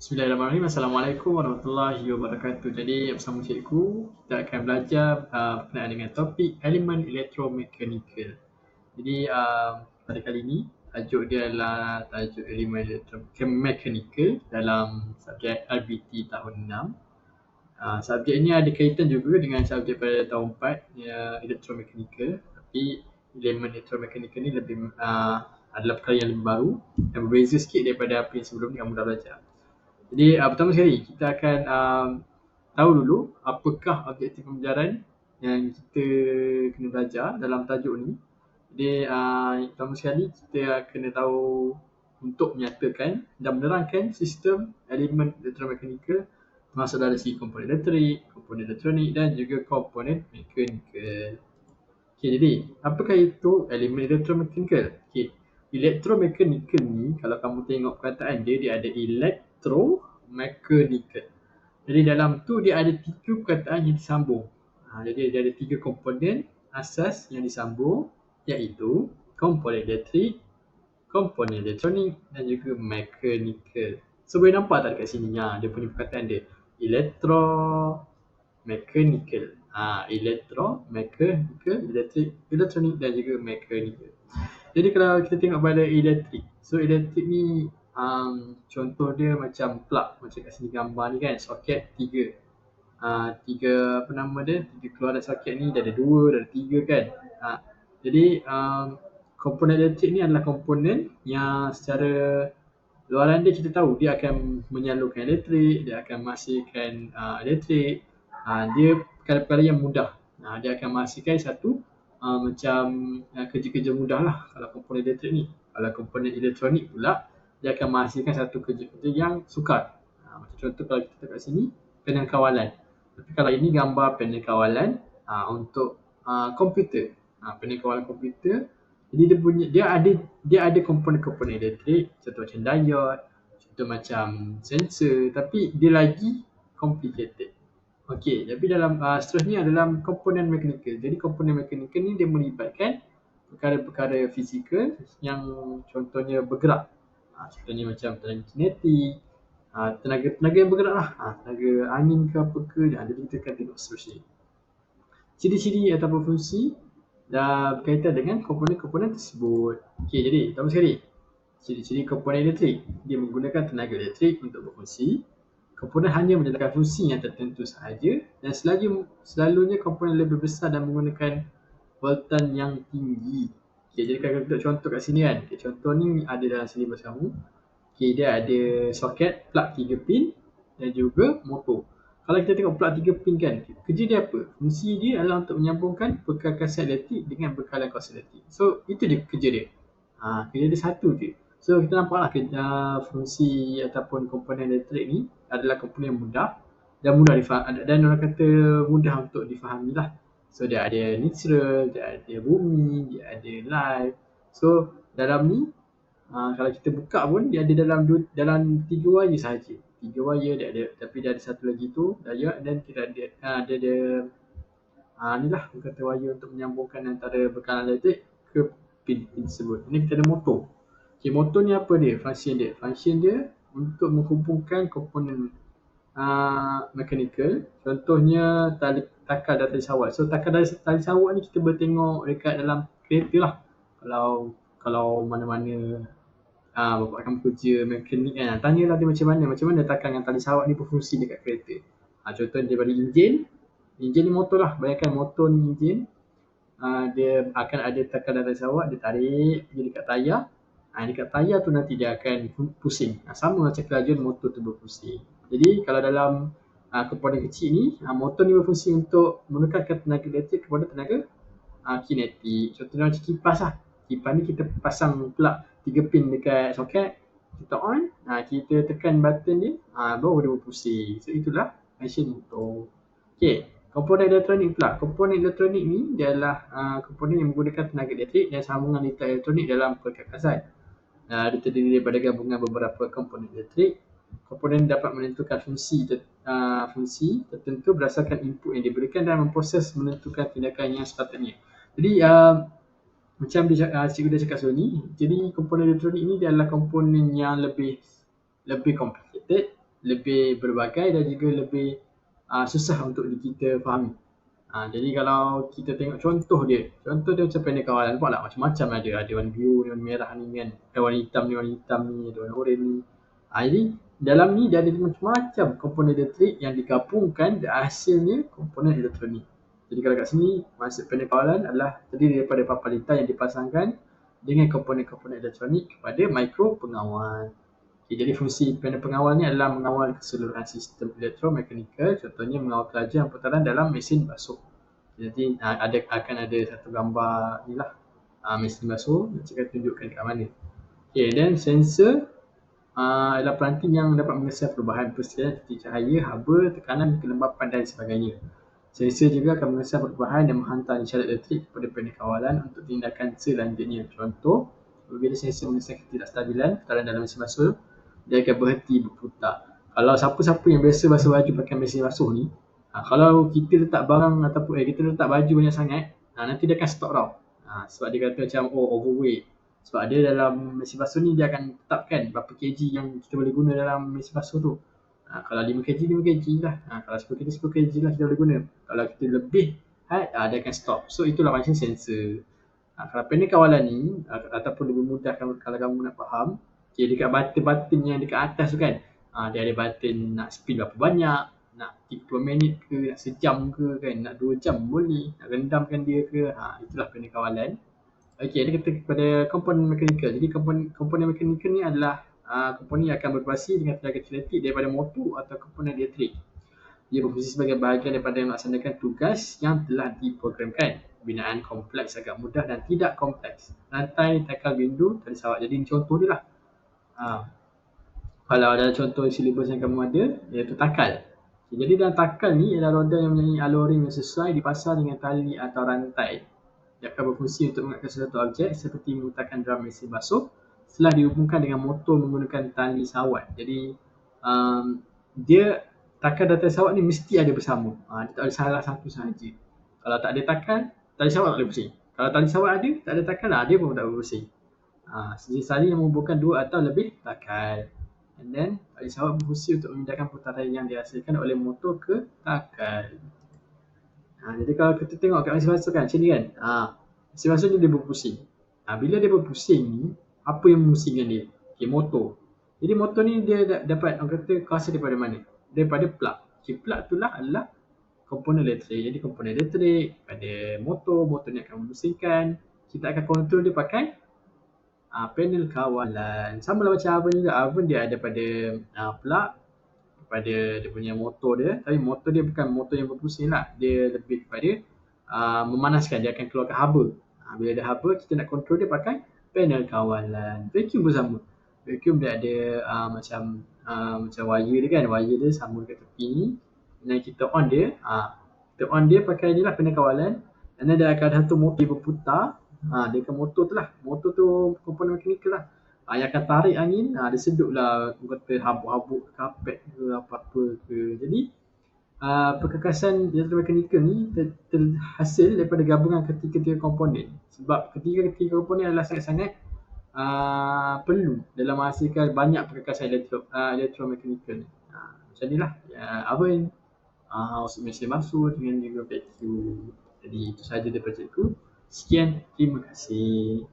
Bismillahirrahmanirrahim. Assalamualaikum warahmatullahi wabarakatuh. Jadi bersama cikgu kita akan belajar berkenaan dengan topik elemen elektromekanikal. Jadi pada kali ini tajuk dia adalah tajuk elemen elektromekanikal dalam subjek RBT tahun 6. Subjek ini ada kaitan juga dengan subjek pada tahun 4 elektromekanikal, tapi elemen elektromekanikal ni lebih adalah perkara yang lebih baru dan berbeza sikit daripada apa yang sebelum ni kamu dah belajar. Jadi pertama sekali kita akan tahu dulu apakah objektif pembelajaran yang kita kena belajar dalam tajuk ni. Jadi pertama sekali kita kena tahu untuk menyatakan dan menerangkan sistem elemen elektromekanikal termasuk dari segi komponen elektrik, komponen elektronik dan juga komponen mekanikal. Okey, jadi apakah itu elemen elektromekanikal? Okey, elektromekanikal ni kalau kamu tengok perkataan dia, dia ada elektromekanikal. Jadi dalam tu dia ada 3 perkataan yang disambung. Jadi dia ada 3 komponen asas yang disambung, iaitu komponen elektrik, komponen elektronik dan juga mekanikal. So boleh nampak tak dekat sini dia punya perkataan dia, elektromekanikal. Elektromekanikal, elektrik, elektronik dan juga mekanikal. Jadi kalau kita tengok pada elektrik, so elektrik ni contoh dia macam plug, macam kat sini gambar ni kan, soket 3. Tiga apa nama dia, 3 keluaran soket ni dah ada 2, dah ada 3 kan. Jadi komponen elektrik ni adalah komponen yang secara luaran dia kita tahu dia akan menyalurkan elektrik, dia akan menghasilkan elektrik. Dia perkara-perkara yang mudah. Dia akan menghasilkan satu macam kerja-kerja mudah lah kalau komponen elektrik ni. Kalau komponen elektronik pula, dia akan menghasilkan satu kerja-kerja yang sukar. Macam contoh kalau kita kat sini, panel kawalan. Tapi kalau ini gambar panel kawalan untuk komputer. Panel kawalan komputer. Jadi dia ada komponen-komponen elektrik, contoh macam diode, contoh macam sensor, tapi dia lagi complicated. Okey, tapi dalam seterusnya dalam komponen mekanikal. Jadi komponen mekanikal ni dia melibatkan perkara-perkara fizikal yang contohnya bergerak. Contohnya macam tenaga kinetik, tenaga yang bergerak lah, tenaga angin ke apa ke, jadi kita akan tengok seterusnya. Ciri-ciri ataupun fungsi dah berkaitan dengan komponen-komponen tersebut. Okey, jadi pertama sekali, ciri-ciri komponen elektrik. Dia menggunakan tenaga elektrik untuk berfungsi. Komponen hanya menjalankan fungsi yang tertentu sahaja dan selalunya komponen lebih besar dan menggunakan voltan yang tinggi. Okey, jadi kalau kita contoh kat sini kan, contoh ni ada dalam silibus kamu. Okey, dia ada soket plug 3 pin dan juga motor. Kalau kita tengok plug 3 pin kan, kerja dia apa? Fungsi dia adalah untuk menyambungkan perkakasan elektrik dengan bekalan kawasan elektrik. So, itu je kerja dia. Kerja dia satu je. So, kita nampaklah fungsi ataupun komponen elektrik ni adalah komponen yang mudah dan mudah difahami, dan orang kata mudah untuk difahami lah. So, dia ada natural, dia ada bumi, dia ada light. So, dalam ni, kalau kita buka pun dia ada dalam 3 wire sahaja. 3 wire dia ada, tapi dia ada satu lagi tu diode dan kita ada dia ada ni lah kata wire untuk menyambungkan antara bekalan elektrik ke pin tersebut. Ini kita ada motor. Okey, motor ni apa dia? Function dia. Function dia untuk menghubungkan komponen mekanikal. Contohnya takar dan tali sawat. So takar dan tali sawat ni kita boleh tengok dekat dalam kereta lah. Kalau mana-mana bapak akan bekerja mekanik kan, tanyalah dia macam mana takar dengan tali sawat ni berfungsi dekat kereta. Contohnya daripada enjin ni motor lah, bayangkan motor ni enjin, dia akan ada takar dan tali sawat, dia tarik pergi dekat tayar. Dekat tayar tu nanti dia akan pusing. Sama macam kelajuan motor tu berpusing. Jadi kalau dalam komponen kecil ni, motor ni berfungsi untuk menukarkan tenaga elektrik kepada tenaga kinetik. Contohnya macam kipas lah. Kipas ni kita pasang plug 3 pin dekat soket, kita on, kita tekan button dia, baru dia berpusing. So itulah function motor. Okey, komponen elektronik pula. Komponen elektronik ni dia adalah komponen yang menggunakan tenaga elektrik dan sambungan data elektronik dalam perkakasan. Dia terdiri daripada gabungan beberapa komponen elektrik. Komponen dapat menentukan fungsi tertentu berdasarkan input yang diberikan dan memproses menentukan tindakan yang sepatutnya. Jadi macam cikgu dah cakap sebelum ni, jadi komponen elektronik ni dia adalah komponen yang lebih complicated lebih berbagai dan juga lebih susah untuk kita fahami. Jadi kalau kita tengok contoh dia macam panel kawalan, nampak tak macam-macam ada. Ada warna biru ni, warna merah ni kan. Warna hitam ni, ada warna oranye ni. Jadi dalam ni dia ada macam-macam komponen elektrik yang digabungkan dan hasilnya komponen elektronik. Jadi kalau kat sini maksud panel kawalan adalah terdiri daripada papan litar yang dipasangkan dengan komponen-komponen elektronik kepada mikro pengawal. Okay, jadi fungsi panel pengawal ni adalah mengawal keseluruhan sistem elektromekanikal, contohnya mengawal kelajuan putaran dalam mesin basuh. Jadi akan ada satu gambar ni lah, mesin basuh, saya akan tunjukkan kat mana. Okay, dan sensor adalah peranti yang dapat mengesan perubahan persediaan titik cahaya, haba, tekanan, kelembapan dan sebagainya. Sensor juga akan mengesan perubahan dan menghantar isyarat elektrik kepada panel kawalan untuk tindakan selanjutnya. Contoh, apabila sensor mengesan ketidakstabilan putaran dalam mesin basuh, dia akan berhenti berputar. Kalau siapa-siapa yang biasa basuh baju pakai mesin basuh ni, kalau kita letak barang ataupun kita letak baju banyak sangat, nanti dia akan stop tau. Sebab dia kata macam overweight. Sebab dia dalam mesin basuh ni dia akan tetapkan berapa kg yang kita boleh guna dalam mesin basuh tu. Kalau 5 kg, 5 kg lah. Kalau 10 kg, 10 kg lah kita boleh guna. Kalau kita lebih dia akan stop. So itulah macam sensor. Kalau panel kawalan ni ataupun lebih mudah kalau kamu nak faham, okay, dekat button-button yang dekat atas tu kan, dia ada button nak spin berapa banyak, nak 30 minit ke, nak sejam ke kan, nak 2 jam boleh, nak rendamkan dia ke, itulah panel kawalan. Okey, dia kata kepada komponen mekanikal. Jadi komponen mekanikal ni adalah komponen yang akan beroperasi dengan tenaga kinetik daripada motor atau komponen elektrik. Ia berfungsi sebagai bahagian daripada melaksanakan tugas yang telah diprogramkan. Binaan kompleks agak mudah dan tidak kompleks. Rantai, takal, bindu, tali sawat. Jadi ini contoh dia lah. Kalau ada contoh silibus yang kamu ada, iaitu takal. Jadi dalam takal ni adalah roda yang mempunyai alur yang sesuai dipasang dengan tali atau rantai. Dia akan berfungsi untuk mengangkat sesuatu objek seperti menggunakan drum mesin basuh setelah dihubungkan dengan motor menggunakan tali sawat. Jadi dia takal dan tali sawat ni mesti ada bersama. Dia tak ada salah satu sahaja. Kalau tak ada takal, tali sawat tak boleh bersih. Kalau tali sawat ada, tak ada takal dia pun tak boleh bersih. Sejenis tali yang menghubungkan dua atau lebih takal. And then tali sawat berfungsi untuk memindahkan putaran yang dihasilkan oleh motor ke takal. Jadi kalau kita tengok kat mesin basuh kan, macam ni kan. Mesin basuh ni dia berpusing. Bila dia berpusing ni, apa yang memusingkan dia? Okay, motor. Jadi motor ni dia dapat orang kata kuasa daripada mana? Daripada plug. Okay, plug tu lah adalah komponen elektrik. Jadi komponen elektrik pada motor ni akan memusingkan. Kita akan kontrol dia pakai panel kawalan. Sama lah macam oven juga. Oven dia ada pada plug, pada dia punya motor dia, tapi motor dia bukan motor yang berpusing lah, dia lebih kepada memanaskan, dia akan keluarkan haba. Bila ada haba, kita nak kontrol dia pakai panel kawalan. Vacuum pun sama, vacuum dia ada macam wire dia kan, wire dia sama dekat tepi ni, dan kita on dia, pakai ni lah panel kawalan, dan dia akan ada satu motor berputar, dia akan motor tu lah, motor tu komponen mekanikal lah, yang akan tarik angin, dia seduplah kata habuk-habuk kapet ke apa-apa ke. Jadi perkakasan elektromekanikal ni terhasil daripada gabungan ketiga-tiga komponen. Sebab ketiga-tiga komponen adalah sangat-sangat perlu dalam menghasilkan banyak perkakasan elektromekanikal ni. Macam ni lah, oven, mesin basuh dengan juga vacuum. Jadi itu sahaja daripada cikgu. Sekian, terima kasih.